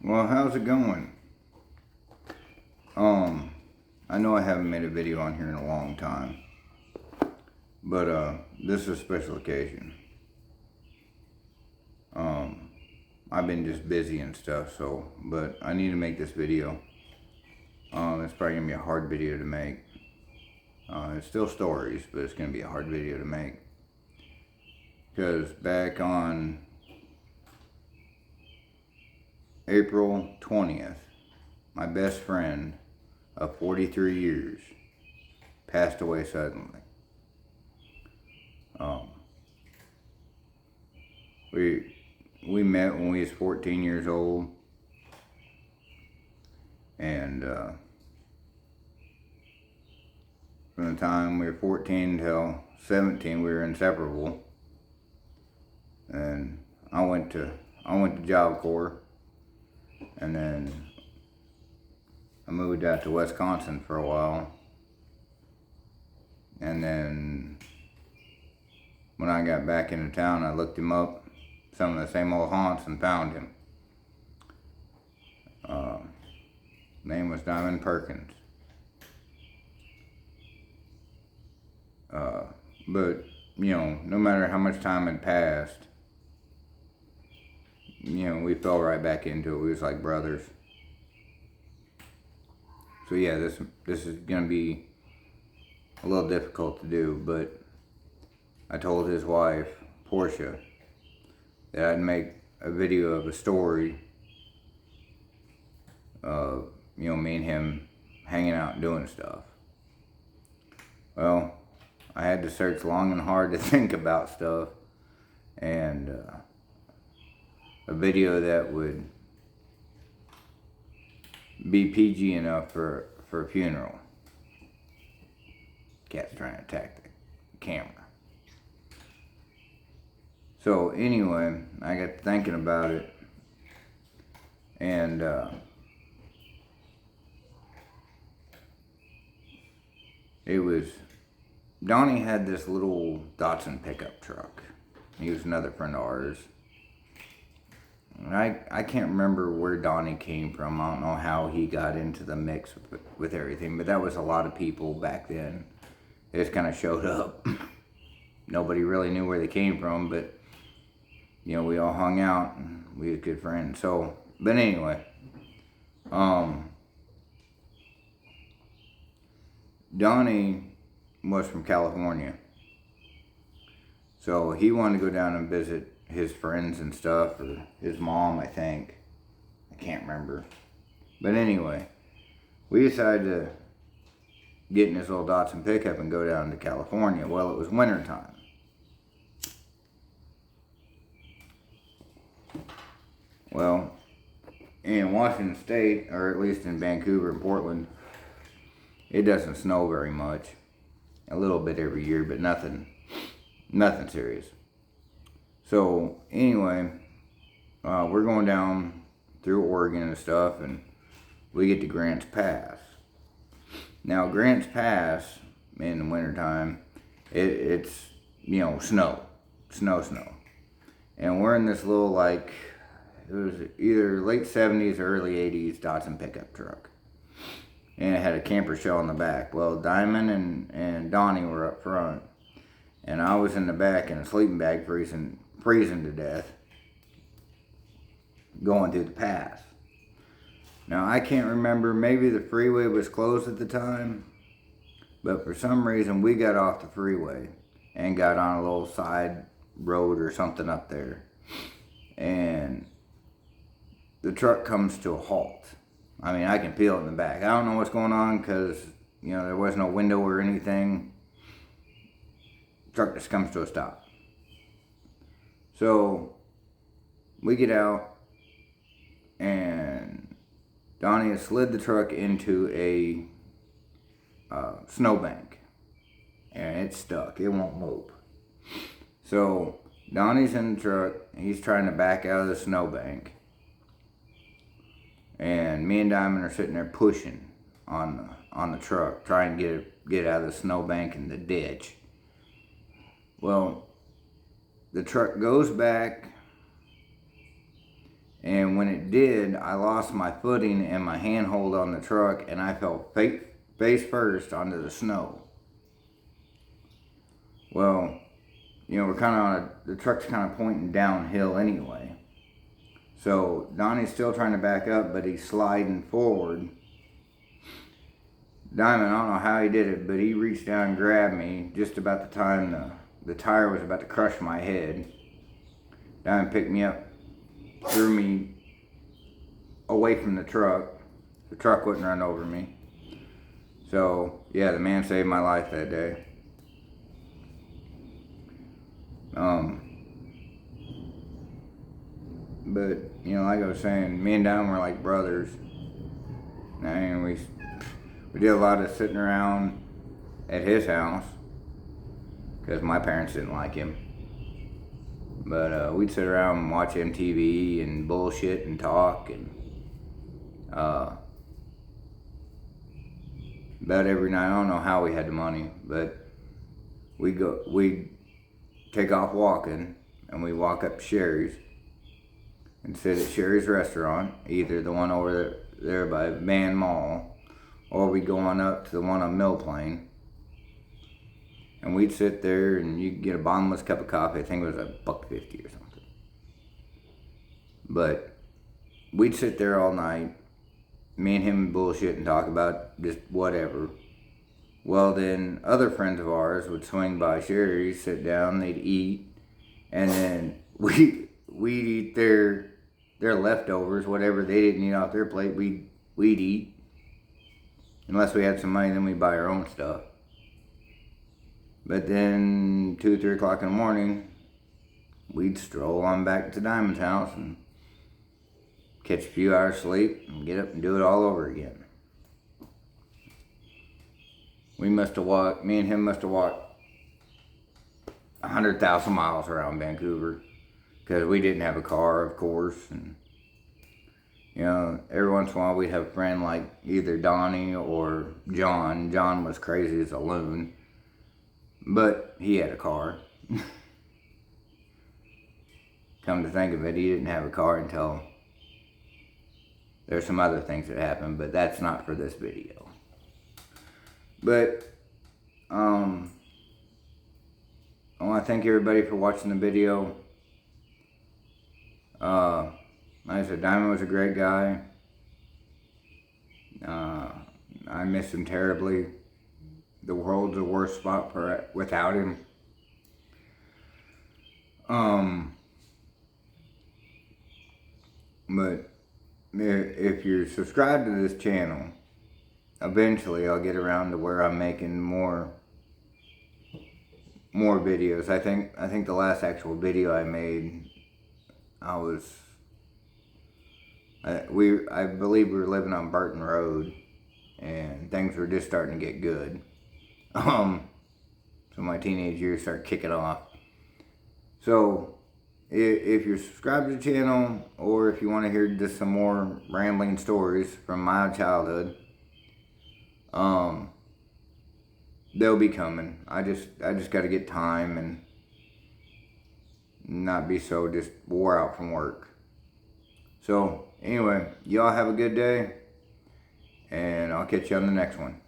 Well, how's it going? I know I haven't made a video on here in a long time, but this is a special occasion. I've been just busy and stuff, but I need to make this video. It's probably gonna be a hard video to make. It's still stories, but it's gonna be a hard video to make. Because back on April 20th, my best friend of 43 years passed away suddenly. We met when we was 14 years old, and from the time we were 14 till 17, we were inseparable. And I went to Job Corps, and then I moved out to Wisconsin for a while, and then when I got back into town, I looked him up, some of the same old haunts, and found him. Name was Perkins. But, no matter how much time had passed, we fell right back into it. We was like brothers. So yeah, this is gonna be a little difficult to do, but I told his wife, Portia, that I'd make a video of a story of, me and him hanging out and doing stuff. Well, I had to search long and hard to think about stuff, and a video that would be PG enough for a funeral. Cat's trying to attack the camera. So anyway, I got thinking about it, and it was, Donnie had this little Datsun pickup truck. He was another friend of ours. And I can't remember where Donnie came from. I don't know how he got into the mix with everything, but that was a lot of people back then. They just kind of showed up. Nobody really knew where they came from, but we all hung out and we was good friends. So, but anyway, Donnie was from California, so he wanted to go down and visit his friends and stuff, or his mom, I think. I can't remember. But anyway, we decided to get in this little Datsun pickup and go down to California. Well, it was winter time. Well, in Washington State, or at least in Vancouver and Portland, it doesn't snow very much. A little bit every year, but nothing serious. So anyway, we're going down through Oregon and stuff, and we get to Grants Pass. Now, Grants Pass in the wintertime, it's snow. And we're in this little, it was either late 70s or early 80s Datsun pickup truck. And it had a camper shell in the back. Well, Diamond and Donnie were up front, and I was in the back in a sleeping bag freezing to death, going through the pass. Now, I can't remember, maybe the freeway was closed at the time, but for some reason we got off the freeway and got on a little side road or something up there, and the truck comes to a halt. I mean, I can feel it in the back. I don't know what's going on because, there was no window or anything. Truck just comes to a stop. So we get out, and Donnie has slid the truck into a snowbank, and it's stuck. It won't move. So Donnie's in the truck. He's trying to back out of the snowbank, and me and Diamond are sitting there pushing on the truck, trying to get out of the snowbank and the ditch. Well, the truck goes back, And when it did, I lost my footing and my handhold on the truck, and I fell face first onto the snow. Well, we're kind of on the truck's kind of pointing downhill anyway. So Donnie's still trying to back up, but he's sliding forward. Diamond, I don't know how he did it, but he reached down and grabbed me just about the time the tire was about to crush my head. Diamond picked me up, threw me away from the truck. The truck wouldn't run over me. So, yeah, the man saved my life that day. But, like I was saying, me and Diamond were like brothers. And we did a lot of sitting around at his house because my parents didn't like him. But we'd sit around and watch MTV and bullshit and talk, and about every night. I don't know how we had the money, but we'd take off walking, and we walk up to Sherry's and sit at Sherry's restaurant, either the one over there by Van Mall, or we'd go on up to the one on Mill Plain. And we'd sit there, and you could get a bottomless cup of coffee. I think it was $1.50 or something. But we'd sit there all night, me and him bullshit and talk about just whatever. Well, then other friends of ours would swing by Sherry's, sit down, they'd eat, and then we'd eat their leftovers, whatever they didn't eat off their plate, we'd eat. Unless we had some money, then we'd buy our own stuff. But then 2, 3 o'clock in the morning, we'd stroll on back to Diamond's house and catch a few hours sleep and get up and do it all over again. Me and him must have walked 100,000 miles around Vancouver because we didn't have a car, of course. And, every once in a while we'd have a friend like either Donnie or John. John was crazy as a loon, but he had a car. Come to think of it, he didn't have a car until there's some other things that happened, but that's not for this video. But I want to thank everybody for watching the video. Like I said, Diamond was a great guy. I miss him terribly. The world's the worst spot without him. But if you're subscribed to this channel, eventually I'll get around to where I'm making more videos. I think the last actual video I made, I believe we were living on Burton Road, and things were just starting to get good. So my teenage years start kicking off. So if you're subscribed to the channel, or if you want to hear just some more rambling stories from my childhood, they'll be coming. I just got to get time and not be so just wore out from work. So anyway, y'all have a good day, and I'll catch you on the next one.